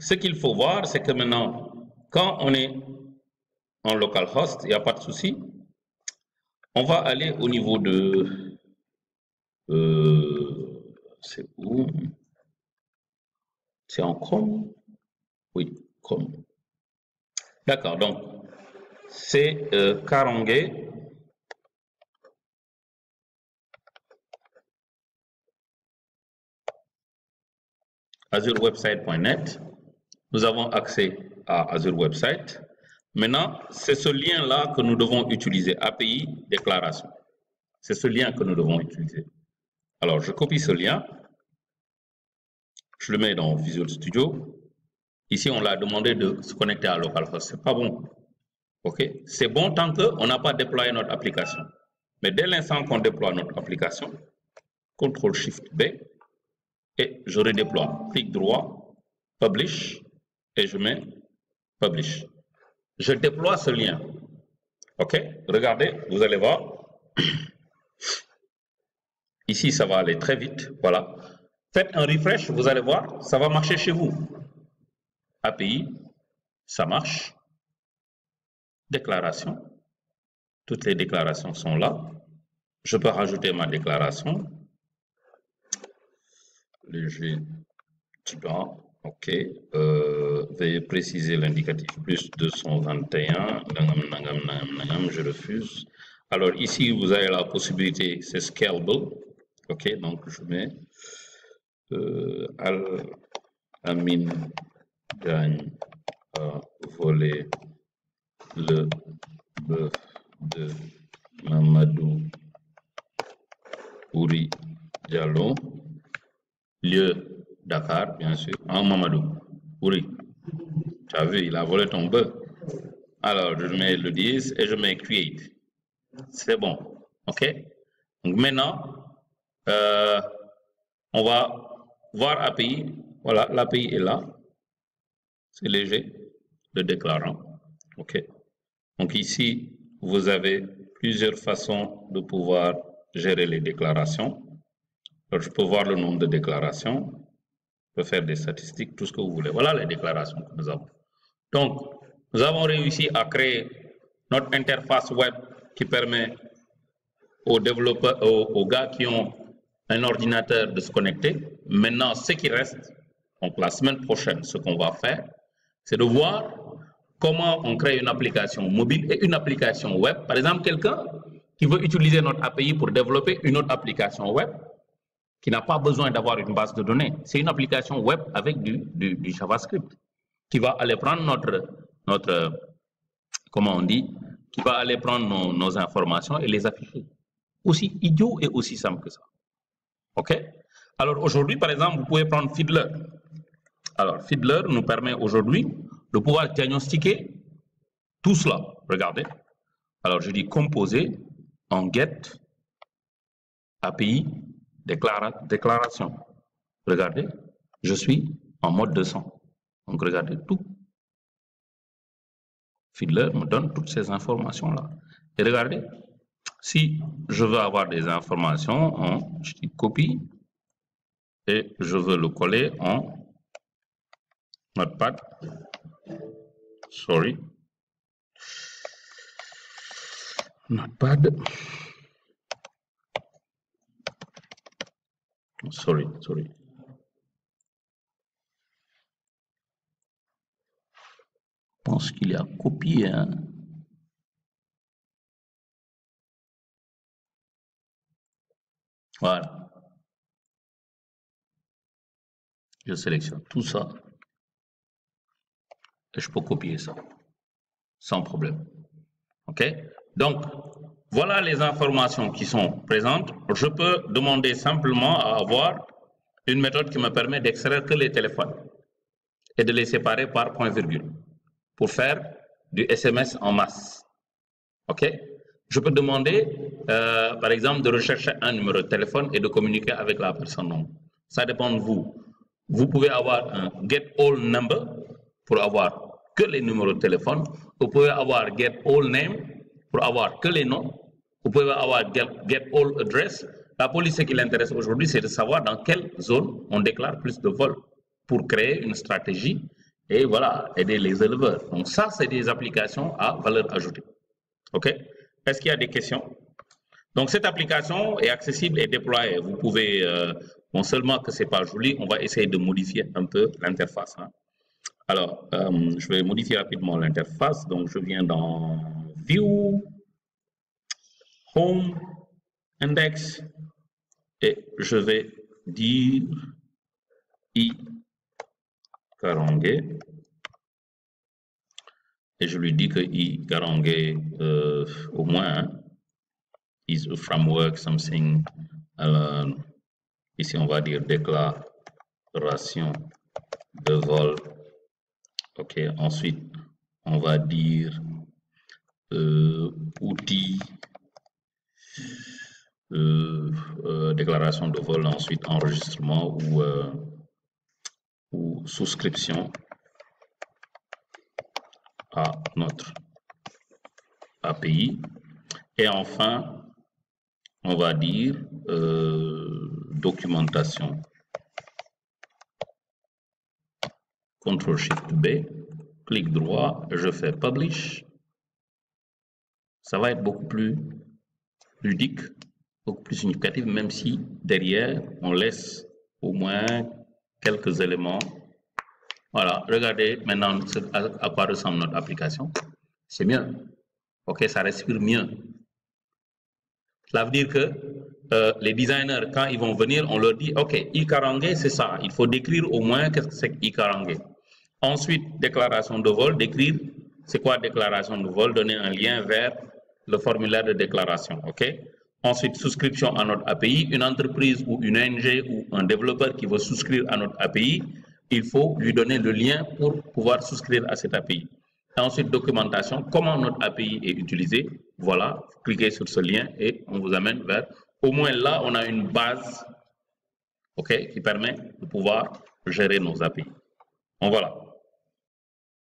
ce qu'il faut voir, c'est que maintenant, quand on est en localhost, il n'y a pas de souci. On va aller au niveau de... c'est où? C'est en Chrome? Oui, Chrome. D'accord, donc c'est Karange. AzureWebsite.net. Nous avons accès à Azure Website. Maintenant, c'est ce lien-là que nous devons utiliser, API déclaration. C'est ce lien que nous devons utiliser. Alors, je copie ce lien. Je le mets dans Visual Studio. Ici, on l'a demandé de se connecter à localhost. C'est pas bon. OK? C'est bon tant qu'on n'a pas déployé notre application. Mais dès l'instant qu'on déploie notre application, CTRL-SHIFT-B, et je redéploie. Clic droit, Publish, et je mets Publish. Je déploie ce lien. OK? Regardez, vous allez voir. Ici, ça va aller très vite. Voilà. Faites un refresh, vous allez voir, ça va marcher chez vous. API, ça marche. Déclaration. Toutes les déclarations sont là. Je peux rajouter ma déclaration. Léger, OK. Veuillez préciser l'indicatif plus 221. Je refuse. Alors ici, vous avez la possibilité, c'est scalable. OK, donc je mets Al-Amin gagne à voler le bœuf de Mamadou Ouri Diallo. Lieu Dakar, bien sûr. En Mamadou Ouri. Tu as vu, il a volé ton bœuf. Alors, je mets le 10 et je mets create. C'est bon. OK? Donc maintenant, on va voir API. Voilà, l'API est là. C'est léger, le déclarant. OK? Donc ici, vous avez plusieurs façons de pouvoir gérer les déclarations. Alors, je peux voir le nombre de déclarations. Je peux faire des statistiques, tout ce que vous voulez. Voilà les déclarations que nous avons. Donc, nous avons réussi à créer notre interface web qui permet aux développeurs, aux gars qui ont un ordinateur de se connecter. Maintenant, ce qui reste, donc la semaine prochaine, ce qu'on va faire, c'est de voir comment on crée une application mobile et une application web. Par exemple, quelqu'un qui veut utiliser notre API pour développer une autre application web, qui n'a pas besoin d'avoir une base de données. C'est une application web avec du JavaScript qui va aller prendre notre comment on dit, qui va aller prendre nos informations et les afficher. Aussi idiot et aussi simple que ça. OK? Alors aujourd'hui, par exemple, vous pouvez prendre Fiddler. Alors Fiddler nous permet aujourd'hui de pouvoir diagnostiquer tout cela. Regardez. Alors je dis composer en get API déclaration. Regardez, je suis en mode 200. Donc regardez tout. Fiddler me donne toutes ces informations-là. Et regardez, si je veux avoir des informations, je dis copie et je veux le coller en Notepad. Sorry. Notepad. Sorry. Je pense qu'il y a copié. Hein? Voilà. Je sélectionne tout ça. Et je peux copier ça. Sans problème. OK? Donc, voilà les informations qui sont présentes. Je peux demander simplement à avoir une méthode qui me permet d'extraire que les téléphones et de les séparer par point-virgule pour faire du SMS en masse. OK? Je peux demander, par exemple, de rechercher un numéro de téléphone et de communiquer avec la personne. Ça dépend de vous. Vous pouvez avoir un get all number pour avoir que les numéros de téléphone. Vous pouvez avoir get all name pour avoir que les noms. Vous pouvez avoir get all address. La police, ce qui l'intéresse aujourd'hui, c'est de savoir dans quelle zone on déclare plus de vols pour créer une stratégie et voilà, aider les éleveurs. Donc ça, c'est des applications à valeur ajoutée. OK? Est-ce qu'il y a des questions? Donc cette application est accessible et déployée. Vous pouvez, bon seulement que c'est pas joli, on va essayer de modifier un peu l'interface. Hein. Alors, je vais modifier rapidement l'interface. Donc je viens dans View, Home, Index, et je vais dire iKarange. Et je lui dis que iKarange, au moins, hein, is a framework, something. Ici, on va dire déclaration de vol. OK, ensuite, on va dire outil, déclaration de vol, ensuite enregistrement ou souscription à notre API. Et enfin, on va dire documentation. CTRL-SHIFT-B, clic droit, je fais Publish. Ça va être beaucoup plus ludique, beaucoup plus significatif, même si derrière, on laisse au moins quelques éléments. Voilà, regardez maintenant à quoi ressemble notre application. C'est mieux. OK, ça respire mieux. Cela veut dire que les designers, quand ils vont venir, on leur dit, OK, iKarange, c'est ça. Il faut décrire au moins qu'est-ce que c'est iKarange. Ensuite, déclaration de vol, décrire c'est quoi déclaration de vol, donner un lien vers le formulaire de déclaration. OK? Ensuite, souscription à notre API. Une entreprise ou une ONG ou un développeur qui veut souscrire à notre API, il faut lui donner le lien pour pouvoir souscrire à cette API. Et ensuite, documentation, comment notre API est utilisée. Voilà, cliquez sur ce lien et on vous amène vers... Au moins là, on a une base, OK, qui permet de pouvoir gérer nos API. Donc voilà.